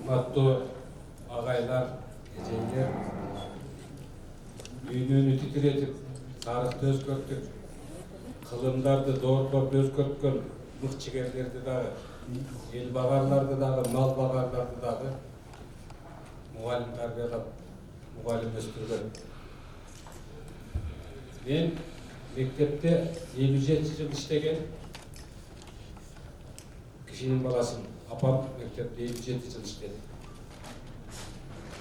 Kımmatlı ağaylar, eceller, düğününü titretip, tarıhты özgörttük, kılımdardı doğrultup özgörtken mıhçigerlerdi dağı, el bağarlardı dağı, mal bağarlardı dağı, muğalim tarbiyalap, muğalim östürgen. Ben mektepte 57 yıl işlegen kişinin balasın. Apam mektepte 57 yıl işledi.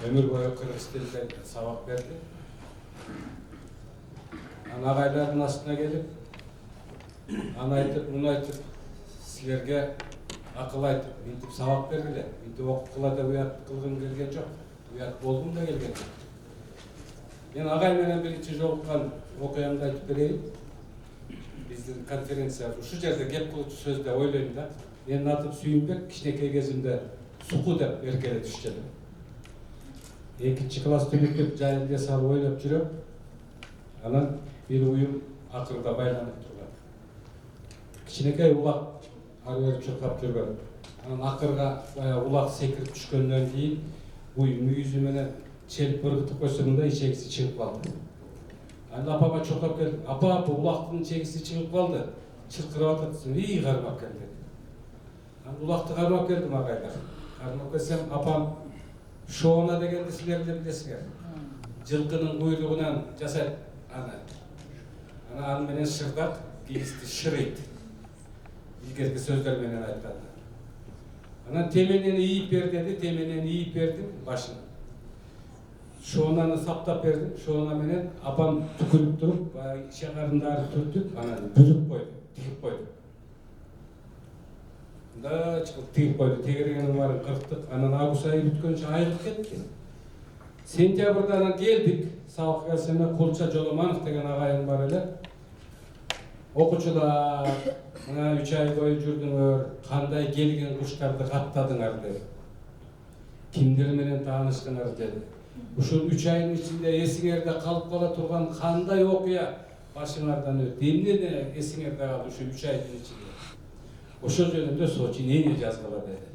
Ömür boyu Kırgızistan'da sabak verdi. Ağayların aslına gelip, ana aytıp, bunu aytıp, sizlerge akıl aytıp, mintip sabak verdiler. Mintip okukula da uyat kılgın gelgen çok. Uyat boldum da gelgen çok. Ben ağay menen birinci jolukkan okuyamda aytıp vereyim. Bizden konferensiya, şu yerde gep kılıcı sözde oylayayım da, ben atıp Süyünbek, kişinekey gezimde suku dep erkele düşeceğim. İkinci klas tümüktüp jayında sarı oynap жүрөp, anan bir uyum akırda baylanıp turgan. Kişinekey ulak arıver çırkap жүргөн. Anan akırga ulak sekirip düşkөндөн кийин uyum yüzü menen çelip ırgıtıp koysununda içegisi çıkıp kaldı. Anda apama çokap geldim. Apa ulaktın içegisi çıkıp kaldı. Çırkırıp atatsın. İyi karmak geldi. Ulaktı karmak geldim ağaylar. Karmak gelsem apam şoğuna degende sizler de bilesizler. Жылкынын kuyruğundan жасайт ana. Ana an menen şırdak, giyisti şırıyt. İlgerki sözler menen aytadi. Ana temeneni iyip ber dedi, temeneni iyip berdim başına. Şoğunanı saptap berdim, şoğuna menen apam tükürüp durup, şakarındары türtüp, ana büzüp koydu, tikip koydu. Da çıkıp tikip koydu, tegirgenin varın kırktık, anan avgust ayı bütkönçe ayılıp ketti. Sentябрда geldik, sağlık gelsinler, Kulça Jolomanov degen ağayın var ele. Okuçular, 3 ay boyu jürdüңөр, kanday gelgen kuştарды kattadыңар dedi. Kimler menen taanıştыңар dedi. Uşul 3 ayın içinde esiңerde kalıp kala turgan kanday okuya başıңardan ötü. Emne esiңerde kaldı şu 3 ayın içinde. Oşo jönүндө сочинение жазгыла dedi.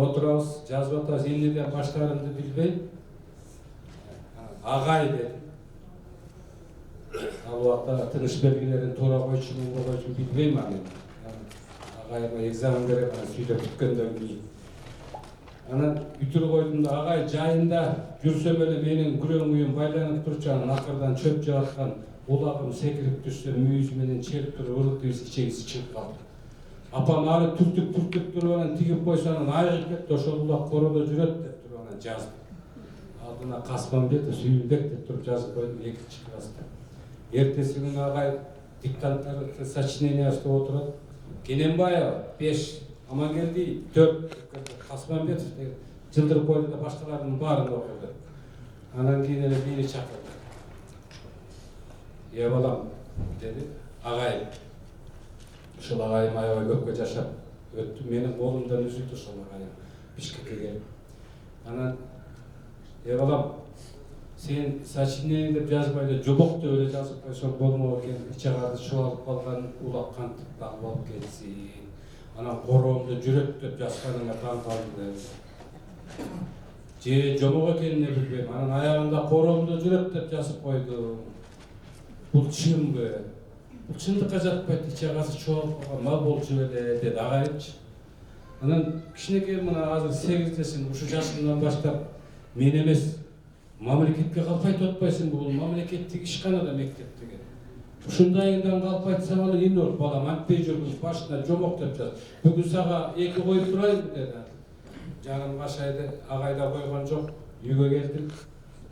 Oturabız, жазып atабыз, эмнеден баштарымды билбейм. Агай dedim. Al убакта тыныш белгилерин туура койчумун, койчумун билбейм аны. Агайга экзамен берип, сүйлөп бүткөндөн кийин. Анан бүтүрүп койдум да, агай жайында жүрсөм эле менин күрөң уюм байланып турчанын акырдан чөп жагаткан улагым секирип түшсө, мүйүзү менен челип туруп, ырыктыбыз ичегиси чыгып калды. Апам ары түртүп туруп анан тигип койсо анан айыгып кетти, ошол улак короодо жүрөт деп туруп анан жаздым. Алдына Касманбетов, Сүйүнбек деп туруп жазып койдум экинчи класста. Эртеси күнү агай диктанттар сочинениясында отурат. Кененбаева 5, Амангелди 4, Касманбетов жылдырып койду да башкалардын баарын окуду. Анан кийин эле мени чакырды. Балам деди, агай. Ушул агайым аябай көпкө жашап өттү. Менин колумдан үзүлдү ошол агайым Бишкекке келип. Анан балам, sen сочинение деп жазбай эле жобокту эле жазып койсоң болмок экен. Ичагарды чубалып калган улак кантип багып алып кетсин. Анан короомдо жүрөт деп жазганыңа таң калдым. Же жомок экенине билбейм. Анан аягында короомдо жүрөт деп жазып койду. Бул чынбы? Бул чындыкка жатпайт, ичагасы чоңоп калган мал болчу эле деди агайымчы. Анан кичинекей мына азыр 8 жашым, ушу жашымдан баштап мен эмес мамлекетке калп айтып атпайсың, бул мамлекеттик ишканада мектеп деген. Ушундайыңдан калп айтсаң ал эмне болот балам, антпей жүргүз башына жомок деп жаз. Бүгүн сага 2 коюп турайын деди. Жаным башайды, агайда койгон жок. Үйгө келдим.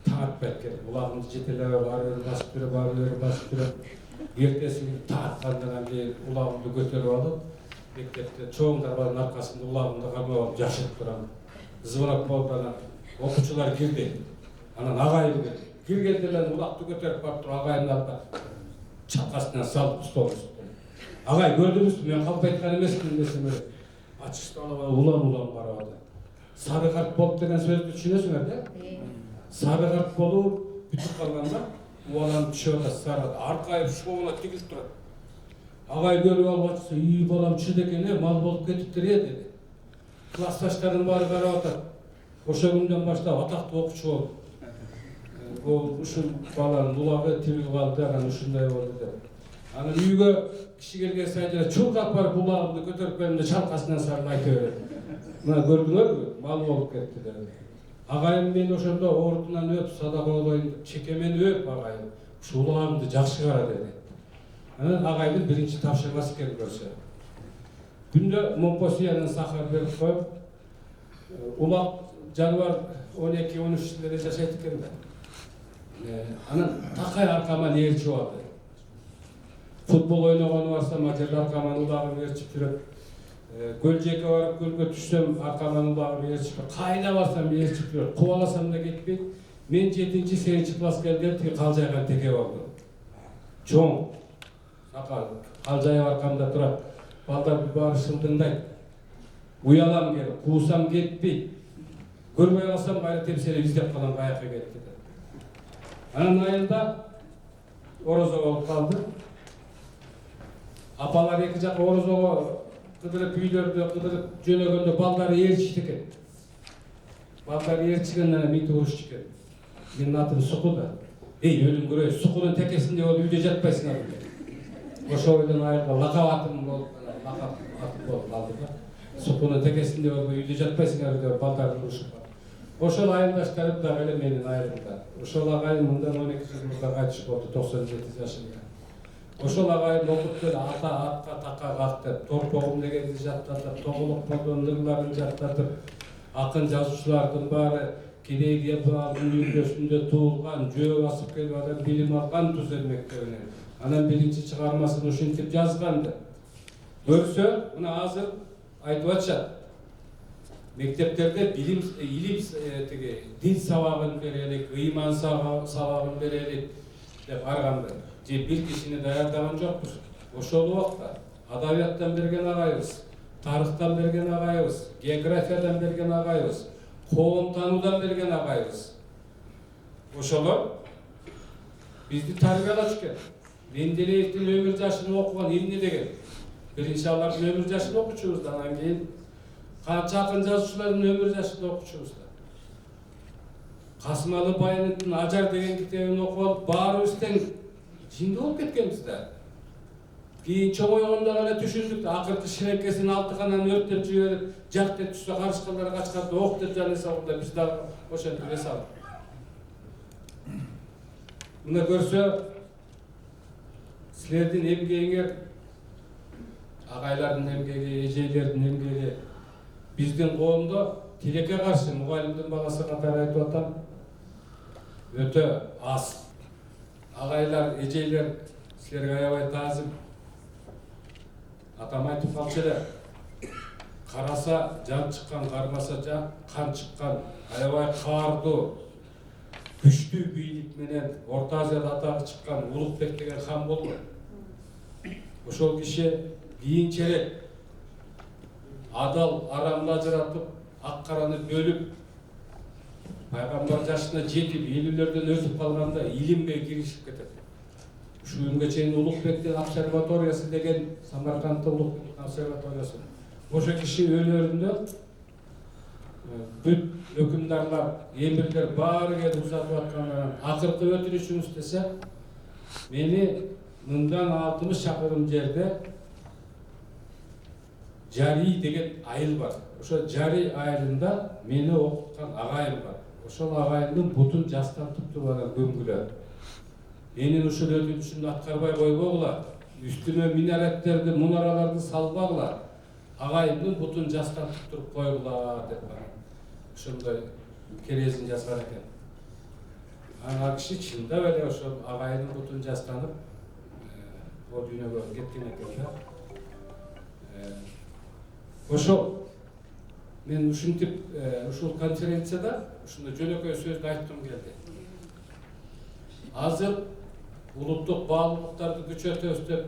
Таң атпайт келди. Улагымды жетелеп басып жүрөп. Эртеси күнү таң аткандан кийин улагымды көтөрүп алып, мектепте чоңдар бардын аркасында улагымды кармап алып жашып турам. Звонок болду, анан окуучулар кирди. Анан агайым келди. Киргенде эле улакты көтөрүп барып туруп агайымдын алдына чапкасынан салып стол үстүнө. Агай көрдүңүзбү, мен калп айткан эмесмин десем эле. Ачышты алып улам карап алды. Сары карт болуп деген сөздү түшүнөсүңөр да? Сары карт болуп бүтүп калганда уалан түшөт сары аркайып шоуна тигилип турат. Агай көрүп алып атса, "Үй балам чыды экен, мал болуп кетиптир" деди. Klastaşların bari karap atar. Oşa günden başlap ataklı okçu oldu. O uşul balanın ulağı tili kaldı, yani uşunday oldu der. Hani uyga kişi gelgen sayıda çulkap var bulağımdı götürüp benimde çalkasından sarılı aytıverdi. Buna gördüңөр mü? Mal olup ketti der. Agayım men oşonda ordunan öp, sadaka olayın, çekemen öp agayım. Şu ulağımdı jakşı kara dedi. Agayımın birinci tapşırması керек görse. Günde Monposiyanın sakar berip koyup, ulak janvar 12-13 yılda yaşaydı eкен da. Анан такай аркаман ээрчип алды. Футбол ойногону барсам ажерде аркаман улагын ээрчип жүрөт. Көлжекке барып көлгө түшсөм аркаман улагын ээрчип, кайда барсам ээрчип жүрөт. Кубаласам да кетпейт. Мен 7-8 класс келгенде тиги калжайган теке болду. Чоң сакал калжайып аркамда турат. Балдар баары шылдыңдайт. Уялам келип, куусам кетпейт. Көрбөй калсам кайра тепселеп издеп калам каяка кетти. Анан айылда орозо болуп калды. Апалар эки жака орозого кыдырып үйлөрдө кыдырып жөнөгөндө балдары ээрчишти экен. Балдары ээрчигенден мынтип урушчу экен. Менин атым Суку да. Эй өлүм көрөй, Сукунун текесинде болуп үйдө жатпайсыңар деп. Ошол бойдон айылга лакап атым болуп, лакап атым болуп калды да. Сукунун текесинде болуп үйдө жатпайсыңар деп балдары урушуп. Ошол айылдаштарым да эле менин айылымда. Ошол агайым мындан 12 жыл мурда кайтыш болду, 97 жашында. Ошол агайым окуп эле ата атка такка кактып, торпогум дегенди жаттатып, тоголок болдон ырларын жаттатып, акын жазуучулардын баары Кирей Гебалдын үйрөсүндө туулган, жөө басып келип адам билим алган Тузер мектебинен. Анан биринчи чыгармасын ушинтип жазганды. Көрсө, мына азыр айтып атышат. Мектептерде илим дин сабагын берелик, ыйман сабагын берелик деп арганды. Же бир кишини даярдаган жокпуз. Ошол убакта адабияттан берген агайыбыз, тарыхтан берген агайыбыз, географиядан берген агайыбыз, коом таануудан берген агайыбыз. Ошолор бизди тарбиялаш экен. Менделеевдин өмүр жашын окуган эмне деген? Биринчи алардын өмүр жашын окучубуз, анан кийин канча акын жазуучулардын өмүр жашын окучубуз да. Касымалы Байыновдун Ажар деген китебин окуп алып, баарыбыз тең жинди болуп кеткенбиз да. Кийин чоңойгондо гана түшүндүк да, акыркы ширекесин алтыкананы өрттөп жиберип, жак деп түшсө карышкандар качканда ок деп жан эсабында биз дагы ошентип эсабы. Мына көрсө, силердин эмгегиңер, агайлардын эмгеги, эжейлердин эмгеги, биздин коомдо тилекке каршы мугалимдин баласы катары айтып атам, өтө аз. Агайлар, эжейлер силерге аябай таазим. Атам айтып калчу эле. Караса жан чыккан, кармаса кан чыккан, аябай каардуу, күчтүү бийлик менен Орто Азияда атагы чыккан Улукбек деген хан болгон. Ошол киши кийинчерээк адал арамды ажыратып, ак караны бөлүп, пайгамбар жашына жетип, элүүлөрдөн өтүп калганда илимге киришип кетет. Ушу күнгө чейин Улукбектин обсерваториясы деген Самаркандда Улукбек обсерваториясы. Ошо киши өлөрүндө бүт өкүмдарлар, эмирлер баары келип узатып аткандан акыркы өтүнүшүңүз десе, мени мындан 60 шакырым жерде Жари деген айыл бар. Ошо Жари айылында мени окуткан агайым бар. Ошол агайымдын бутун жастан туптурган көмгүлөр. Менин ушул өтүнүшүмдү аткарбай койбогула, үстүмө минареттерди, мунараларды салбагыла, агайымдын бутун жастан туптуруп койгула деп ошондой керезин жазган экен. Ана киши чындап эле ошол агайымдын бутун жастанып, о дүйнөгө кеткен экен да. Ошол мен ушинтип ушул конференцияда ушундай жөнөкөй сөздү айткым келди. Азыр улуттук баалуулуктарды күчөтөбүз деп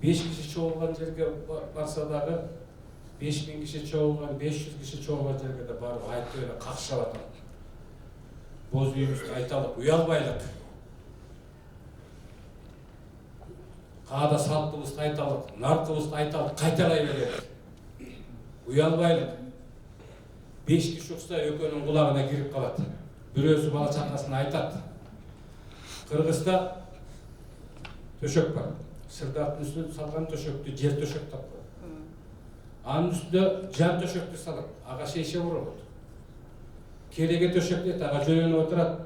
5 киши чогулган жерге барса дагы 5000 киши чогулган, 500 киши чогулган жерге да барып айтып эле какшап атат. Боз үйүбүздү айталык, уялбайлык. Каада салттыбызды айталык, наркыбызды айталык, кайталай берет. Уялбайлык. 5 kişi укса экөөнүн кулагына кирип калат. Бирөөсү бала чакасына айтат. Кыргызда төшөк бар. Сырдаттын үстүнө салган төшөктү жер төшөк деп коет. Анын үстүнө жан төшөктү салат. Ага шейше урулат. Кереге төшөк дейт, ага жөнөнүп отурат.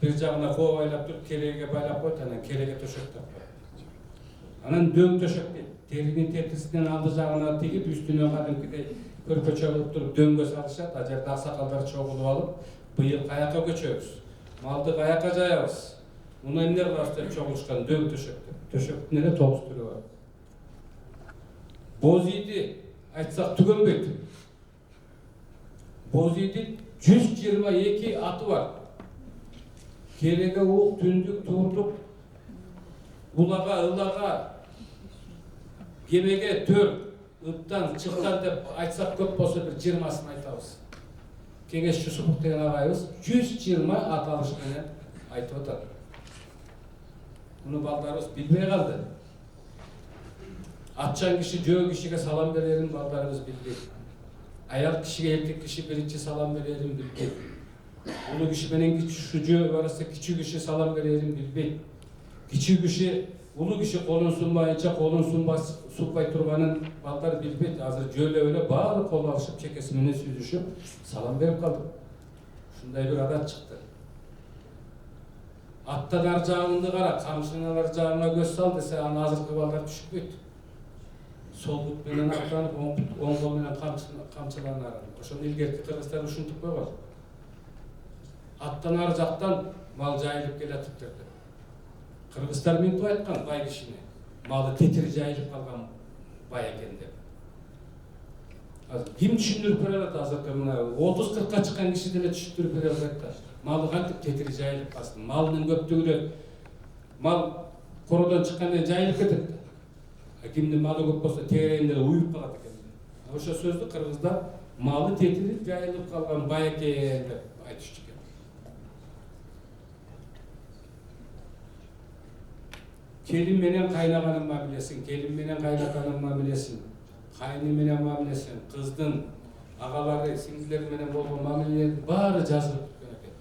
Bir жагына коо байлап туруп, кереге байлап коет, анан кереге төшөк деп коет. Анан дөң төшөк дейт. Теринин тетисинен алды жагына тигип, үстүнө кадимкидей көрпөчө кылып туруп дөңгө салышат. А жерде аксакалдар чогулуп алып, быйыл каяка көчөбүз, малды каяка жаябыз, муну эмне кылабыз деп чогулушкан дөң төшөктө. Төшөктүн эле 9 түрү бар. Боз ийди айтсак түгөнбөйт. Боз ийдин 122 аты бар. Кереге, ук, түндүк, туурдук, улага, ылага, кемеге 4, ыптан, чыктан деп айтсак көп болсо бир 20-сын айтабыз. Кеңеш Жусупов деген агайыбыз 120 аталыш менен айтып атат. Муну балдарыбыз билбей калды. Атчан киши жөө кишиге салам берерин балдарыбыз билбейт. Аял кишиге эркек киши биринчи салам берерин билбейт. Улуу киши менен кичүү барса кичүү киши салам берерин билбейт. Кичүү киши улуу киши колун сунбайынча колун сунбай турганын балдар билбейт. Азыр жөөлөп эле баары кол алышып чекеси менен сүзүшүп салам берип калдык. Ушундай бир адат чыкты. Аттан ар жагыңды кара, камчынын ар жагына көз сал десе, аны азыркы балдар түшүнбөйт. Сол бут менен аттанып, оң кол менен камчыланар. Ошону илгерки кыргыздар ушинтип койгон. Аттан ар жактан мал жайылып келатып деп. Кыргыздар мынтип айткан бай кишине. Малы тетири жайылып калган бай экен деп. Азыр ким түшүндүрүп бере алат азыркы мына 30-40ка чыккан киши деле түшүндүрүп бере алат да. Малы кантип тетири жайылып калсын. Малынын көптүгүнө мал кородон чыккандан жайылып кетет. Кимдин малы көп болсо тегерегинде уюп калат экен. Ошо сөздү кыргыздар малы тетири жайылып калган бай экен деп айтышчу экен. Келин менен кайнаганын мамилесин, келин менен кайнаканын мамилесин, кайны менен мамилесин, кыздын агалары, сиңдилери менен болгон мамилелердин баары жазылып бүткөн экен.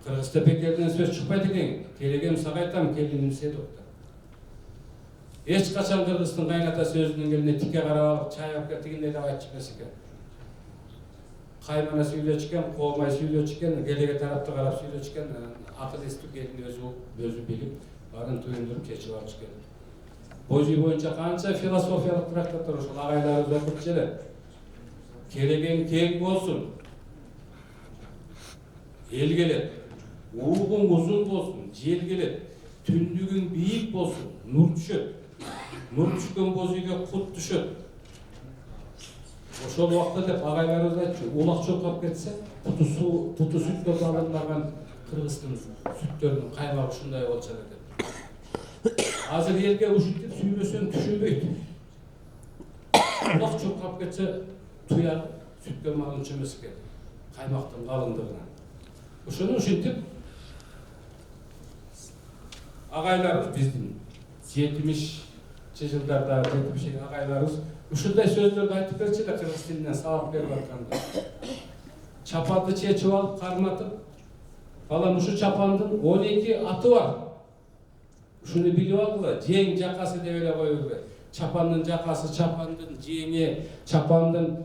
Кыргызда бекерден сөз чыкпайт экен. Келегем сага айтам, келиним Седовда. Эч качан кыргыздын кайната сөзүнүн келине тике карап алып, чай алып кел дегендей деп айтып эмес экен. Каймана сүйлөчү экен, колмай сүйлөчү экен, келеге тарапты карап сүйлөчү экен, акыл эстүү келин өзү билип, баарын туюндуруп чечип алчу экен. Божий боюнча канча философиялык трактаттар ошол агайларыбыз окуп келет. Келеген кең болсун, эл келет. Угуң узун болсун, жел келет. Түндүгүң бийик болсун, нур түшөт. Нур түшкөн боз үйгө кут түшөт. Ошол убакта деп агайларыбыз айтчу, улак чокап кетсе, путу сүттө алынбаган кыргыздын сүттөрүнүн каймагы ушундай болчу деп. Азыр элге ушинтип сүйлөсөң түшүнбөйт. Улак чокап кетсе, туя сүткө малынча эмес экен. Каймактын калыңдыгынан. Ошону ушинтип агайларыбыз биздин 70-чи жылдарда 70 агайларыбыз ушундай сөздөрдү айтып берчү да кыргыз тилинен сабак берип атканда. Чапанды чечип алып карматып, балам ушу чапандын 12 аты бар. Ушуну билип алгыла, жең жакасы деп эле кое бербе. Чапандын жакасы, чапандын жеңи, чапандын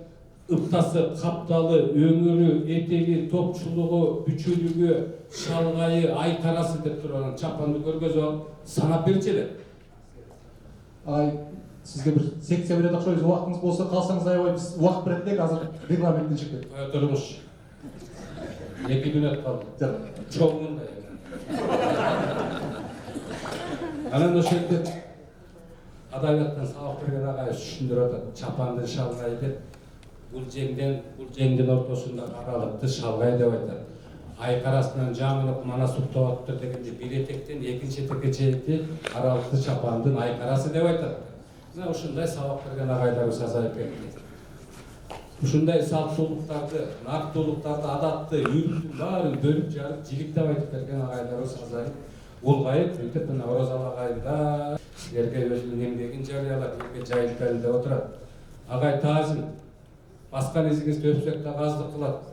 ыптасы, капталы, өңүрү, этеги, топчулугу, бүчүлүгү, шалгайы, айкарасы деп турган чапанды көргөзүп алып санап берчи эле. Сизге бир секция берет окшойбуз, убактыңыз болсо калсаңыз аябай биз убакыт берет элек, азыр регламенттен чыгып кетти. Кое туруңуз. 2 мүнөт калды. Чоңундай. Анан ошентип адабияттан сабак берген агай түшүндүрүп атат. Чапандын шалгайы деп бул жеңдин ортосунда аралыкты шалгай деп айтат. Айкарасынан жаңылып мана суктап атыптыр дегенде бир этектен экинчи этекке чейинки аралыкты чапандын айкарасы деп айтат. Мына ушундай сабак берген агайларыбыз азайып кетти. Ушундай салттуулуктарды, нактуулуктарды, адатты, үрдүн баарын бөлүп жарып, жиликтеп айтып берген агайларыбыз азайып, улгайып, мынтип мына Орозал агайда силерге өзүнүн эмгегин жарыялап, элге жайылтайын деп отурат. Агай таазим, басқан ізіңіз төпсек та қаздық қылады.